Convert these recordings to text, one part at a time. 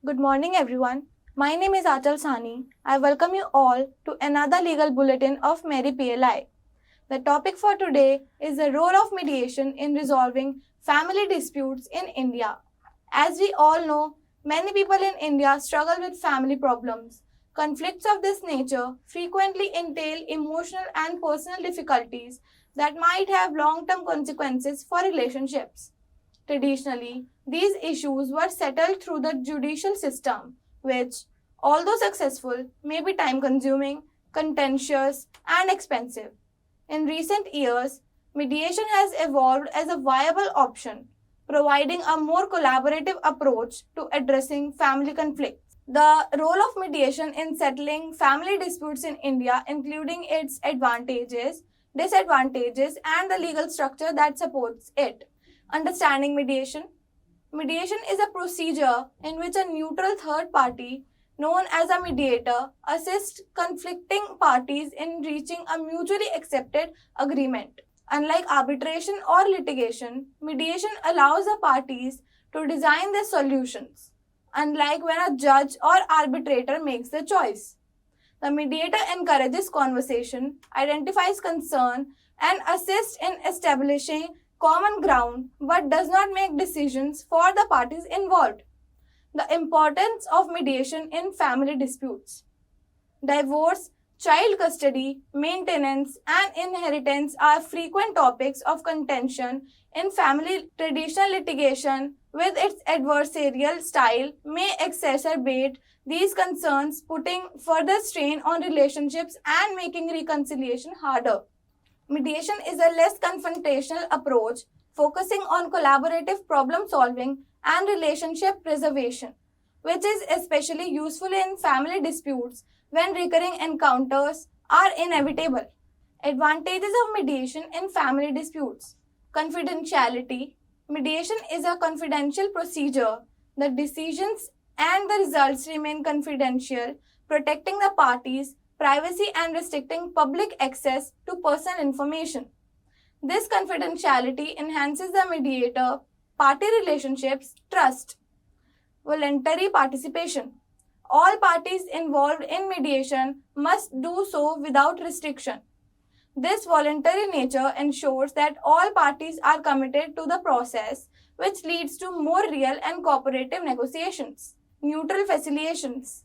Good morning, everyone. My name is Achal Sani. I welcome you all to another legal bulletin of Mary PLI. The topic for today is the role of mediation in resolving family disputes in India. As we all know, many people in India struggle with family problems. Conflicts of this nature frequently entail emotional and personal difficulties that might have long term consequences for relationships. Traditionally, these issues were settled through the judicial system, which, although successful, may be time consuming, contentious, and expensive. In recent years, mediation has evolved as a viable option, providing a more collaborative approach to addressing family conflicts. The role of mediation in settling family disputes in India, including its advantages, disadvantages, and the legal structure that supports it. Understanding mediation. Mediation is a procedure in which a neutral third party, known as a mediator, assists conflicting parties in reaching a mutually accepted agreement. Unlike arbitration or litigation, mediation allows the parties to design their solutions, unlike when a judge or arbitrator makes the choice. The mediator encourages conversation, identifies concern, and assists in establishing common ground but does not make decisions for the parties involved. The importance of mediation in family disputes. Divorce, child custody, maintenance, and inheritance are frequent topics of contention in family. Traditional litigation, with its adversarial style, may exacerbate these concerns, putting further strain on relationships and making reconciliation harder. Mediation is a less confrontational approach, focusing on collaborative problem solving and relationship preservation, which is especially useful in family disputes when recurring encounters are inevitable. Advantages of mediation in family disputes. Confidentiality. Mediation is a confidential procedure. The decisions and the results remain confidential, protecting the parties' privacy and restricting public access to personal information. This confidentiality enhances the mediator party relationships trust. Voluntary participation. All parties involved in mediation must do so without restriction. This voluntary nature ensures that all parties are committed to the process, which leads to more real and cooperative negotiations. Neutral facilitations.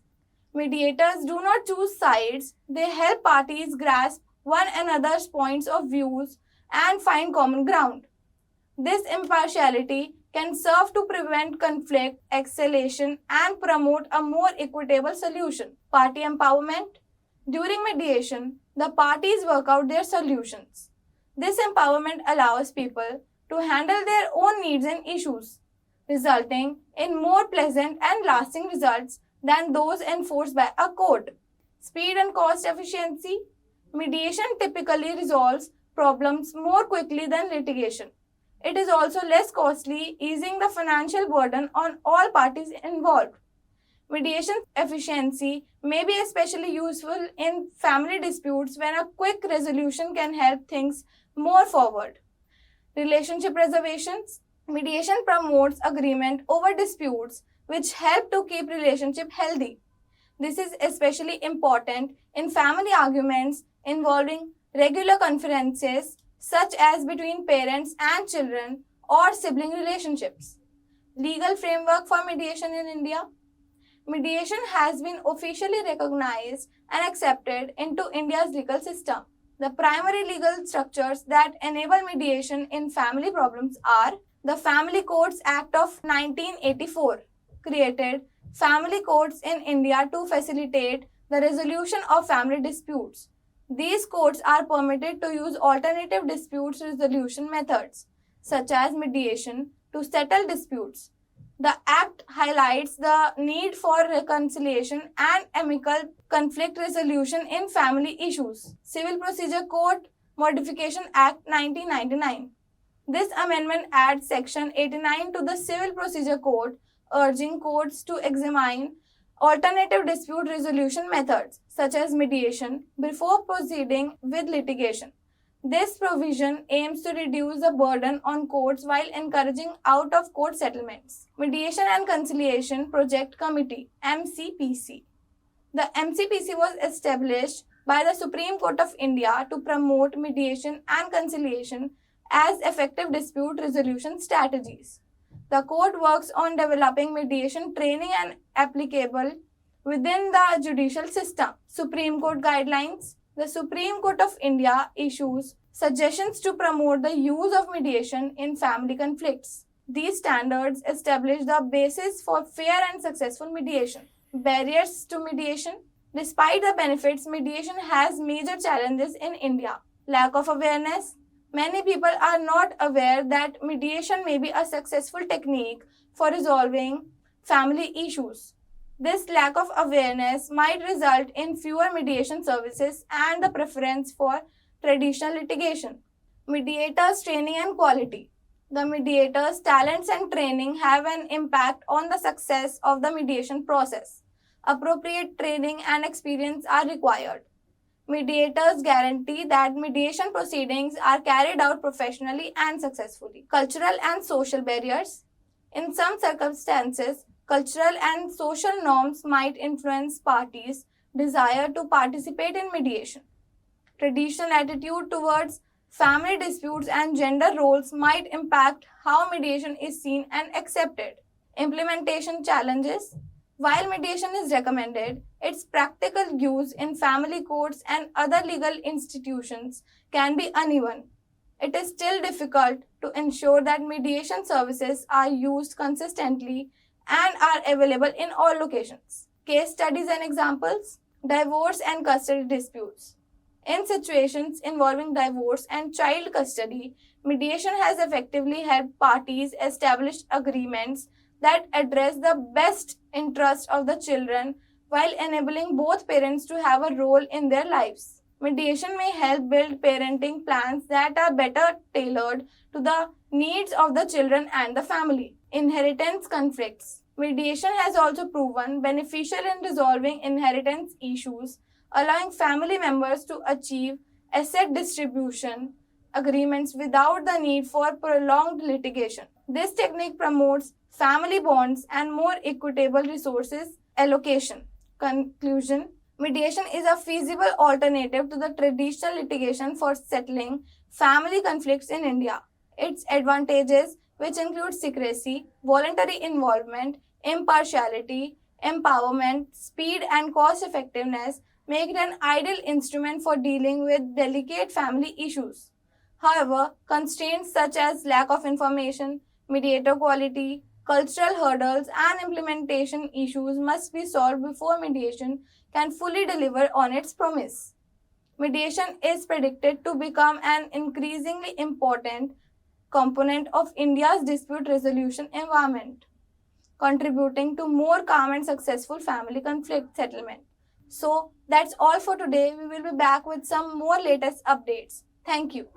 Mediators do not choose sides, they help parties grasp one another's points of views and find common ground. This impartiality can serve to prevent conflict, escalation, and promote a more equitable solution. Party empowerment. During mediation, the parties work out their solutions. This empowerment allows people to handle their own needs and issues, resulting in more pleasant and lasting results than those enforced by a court. Speed and cost efficiency. Mediation typically resolves problems more quickly than litigation. It is also less costly, easing the financial burden on all parties involved. Mediation efficiency may be especially useful in family disputes when a quick resolution can help things more forward. Relationship preservations. Mediation promotes agreement over disputes, which help to keep relationship healthy. This is especially important in family arguments involving regular conferences, such as between parents and children or sibling relationships. Legal framework for mediation in India. Mediation has been officially recognized and accepted into India's legal system. The primary legal structures that enable mediation in family problems are the Family Courts Act of 1984, created family courts in India to facilitate the resolution of family disputes. These courts are permitted to use alternative dispute resolution methods, such as mediation, to settle disputes. The Act highlights the need for reconciliation and amicable conflict resolution in family issues. Civil Procedure Code Modification Act 1999. This amendment adds Section 89 to the Civil Procedure Code, urging courts to examine alternative dispute resolution methods, such as mediation, before proceeding with litigation. This provision aims to reduce the burden on courts while encouraging out-of-court settlements. Mediation and Conciliation Project Committee (MCPC). The MCPC was established by the Supreme Court of India to promote mediation and conciliation as effective dispute resolution strategies. The court works on developing mediation training and applicable within the judicial system. Supreme Court Guidelines. The Supreme Court of India issues suggestions to promote the use of mediation in family conflicts. These standards establish the basis for fair and successful mediation. Barriers to mediation. Despite the benefits, mediation has major challenges in India. Lack of awareness. Many people are not aware that mediation may be a successful technique for resolving family issues. This lack of awareness might result in fewer mediation services and the preference for traditional litigation. Mediators' training and quality. The mediators' talents and training have an impact on the success of the mediation process. Appropriate training and experience are required. Mediators guarantee that mediation proceedings are carried out professionally and successfully. Cultural and social barriers. In some circumstances, cultural and social norms might influence parties' desire to participate in mediation. Traditional attitude towards family disputes and gender roles might impact how mediation is seen and accepted. Implementation challenges. While mediation is recommended, its practical use in family courts and other legal institutions can be uneven. It is still difficult to ensure that mediation services are used consistently and are available in all locations. Case studies and examples. Divorce and custody disputes. In situations involving divorce and child custody, mediation has effectively helped parties establish agreements that address the best interest of the children while enabling both parents to have a role in their lives. Mediation may help build parenting plans that are better tailored to the needs of the children and the family. Inheritance conflicts. Mediation has also proven beneficial in resolving inheritance issues, allowing family members to achieve asset distribution agreements without the need for prolonged litigation. This technique promotes family bonds and more equitable resources allocation. Conclusion. Mediation is a feasible alternative to the traditional litigation for settling family conflicts in India. Its advantages, which include secrecy, voluntary involvement, impartiality, empowerment, speed, and cost effectiveness, make it an ideal instrument for dealing with delicate family issues. However, constraints such as lack of information, mediator quality, cultural hurdles, and implementation issues must be solved before mediation can fully deliver on its promise. Mediation is predicted to become an increasingly important component of India's dispute resolution environment, contributing to more calm and successful family conflict settlement. So, that's all for today. We will be back with some more latest updates. Thank you.